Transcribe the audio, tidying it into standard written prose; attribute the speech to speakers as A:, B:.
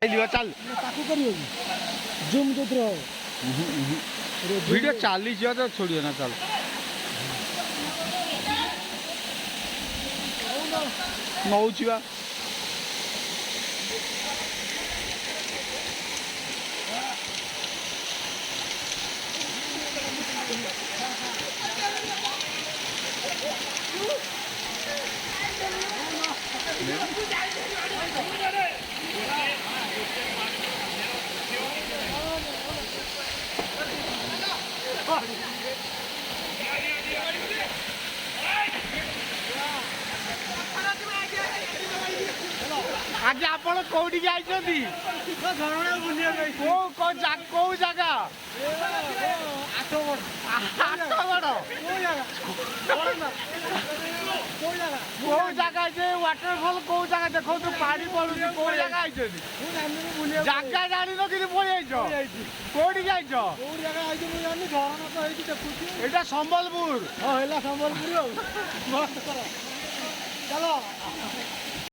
A: ଚାଲ
B: ତାକୁ କରିବ କି ଜୁମ୍ ଯୋଉଥିରେ ହବ
A: ଭିଡ଼ିଓ ଚାଲିଯିବ ତ ଛୋଡ଼ିବ ନା ଚାଲ ନଉଛି ବା ଆଜି ଆପଣ କୋଉଠିକି ଆଇଛନ୍ତି କୋଉ ଜାଗା ଆଠଗଡ଼ କୋଉ ଜାଗା ଯେ ୱାଟରଫଲ୍ କୋଉ ଜାଗା ଦେଖନ୍ତୁ ପାଣି ପଡୁଛି କୋଉ ଜାଗା ଆଇଛନ୍ତି ଜାଗା ଜାଣିନ କିନ୍ତୁ ପଳେଇ ଆଇଛ କୋଉଠିକି ଆଇଛ ଏଇଟା ସମ୍ବଲପୁର
B: ହେଲା ସମ୍ବଲପୁର ଆଉ ଚାଲ